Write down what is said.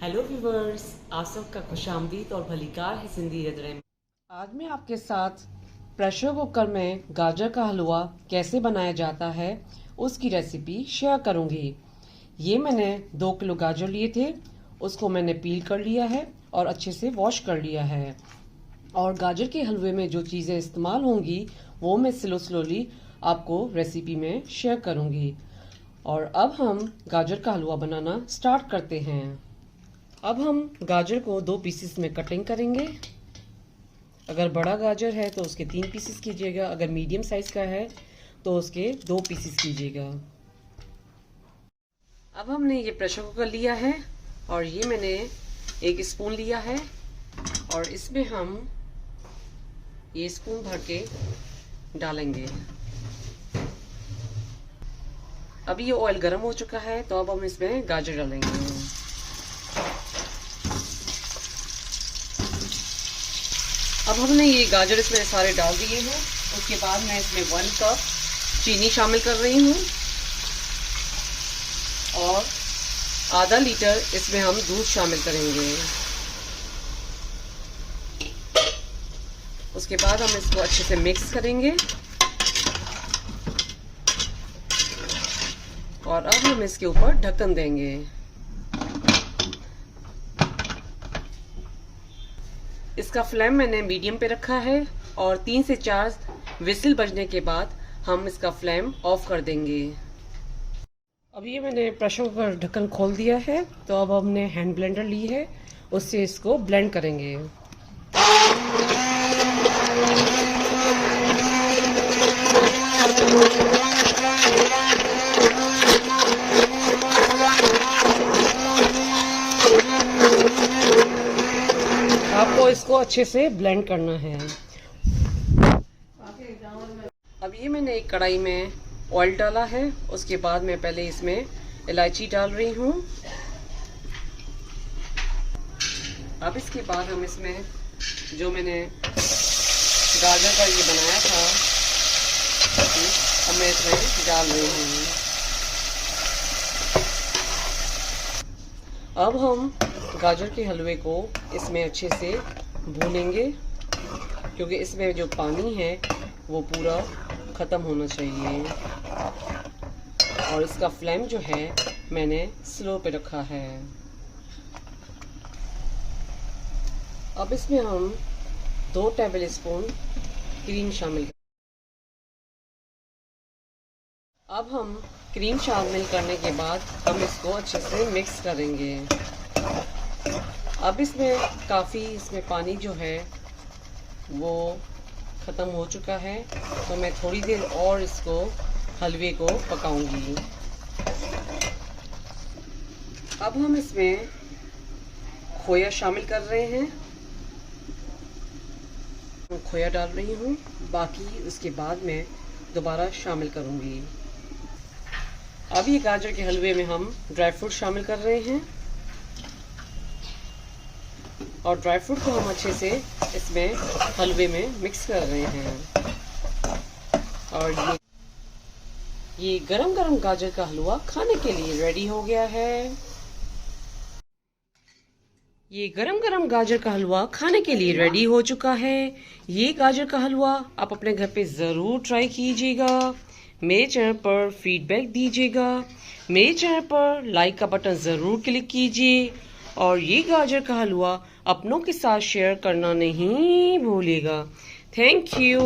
Hello viewers, आप सबका खुशामदीद और भलीकार है जिंदगी रदरे में। आज मैं आपके साथ प्रेशर कुकर में गाजर का हलवा कैसे बनाया जाता है उसकी रेसिपी शेयर करूंगी। ये मैंने 2 किलो गाजर लिए थे, उसको मैंने पील कर लिया है और अच्छे से वॉश कर लिया है। और गाजर के हलवे में जो चीज़ें इस्तेमाल होंगी वो मैं स्लोली आपको रेसिपी में शेयर करूंगी। और अब हम गाजर का हलवा बनाना स्टार्ट करते हैं। अब हम गाजर को 2 पीसेस में कटिंग करेंगे। अगर बड़ा गाजर है तो उसके 3 पीसेस कीजिएगा, अगर मीडियम साइज का है तो उसके 2 पीसेस कीजिएगा। अब हमने ये प्रेशर कुकर लिया है और ये मैंने 1 स्पून लिया है और इसमें हम ये स्पून भर के डालेंगे। अभी ये ऑयल गर्म हो चुका है तो अब हम इसमें गाजर डालेंगे। अब हमने ये गाजर इसमें सारे डाल दिए हैं। उसके बाद मैं इसमें 1 कप चीनी शामिल कर रही हूँ और आधा लीटर इसमें हम दूध शामिल करेंगे। उसके बाद हम इसको अच्छे से मिक्स करेंगे और अब हम इसके ऊपर ढक्कन देंगे। इसका फ्लेम मैंने मीडियम पे रखा है और 3 से 4 विसिल बजने के बाद हम इसका फ्लेम ऑफ कर देंगे। अब ये मैंने प्रेशर कुकर ढक्कन खोल दिया है तो अब हमने हैंड ब्लेंडर ली है, उससे इसको ब्लेंड करेंगे। आपको इसको अच्छे से ब्लेंड करना है। अब ये मैंने एक कढ़ाई में ऑयल डाला है, उसके बाद मैं पहले इसमें इलायची डाल रही हूँ। अब इसके बाद हम इसमें जो मैंने गाजर का ये बनाया था अब मैं इसमें डाल रही हूँ। अब हम गाजर के हलवे को इसमें अच्छे से भूनेंगे क्योंकि इसमें जो पानी है वो पूरा ख़त्म होना चाहिए और इसका फ्लेम जो है मैंने स्लो पे रखा है। अब इसमें हम 2 टेबल स्पून क्रीम शामिल। अब हम क्रीम शामिल करने के बाद हम इसको अच्छे से मिक्स करेंगे। अब इसमें इसमें पानी जो है वो ख़त्म हो चुका है तो मैं थोड़ी देर और इसको हलवे को पकाऊंगी। अब हम इसमें खोया शामिल कर रहे हैं। खोया डाल रही हूँ, बाकी उसके बाद में दोबारा शामिल करूँगी। अब ये गाजर के हलवे में हम ड्राई फ्रूट शामिल कर रहे हैं और ड्राई फ्रूट को हम अच्छे से इसमें हलवे में मिक्स कर रहे हैं। और ये गरम गरम गाजर का हलवा खाने के लिए रेडी हो गया है। ये गरम गरम गाजर का हलवा खाने के लिए रेडी हो चुका है। ये गाजर का हलवा आप अपने घर पे ज़रूर ट्राई कीजिएगा। मेरे चैनल पर फीडबैक दीजिएगा। मेरे चैनल पर लाइक का बटन ज़रूर क्लिक कीजिए और ये गाजर का हलवा अपनों के साथ शेयर करना नहीं भूलिएगा। Thank you.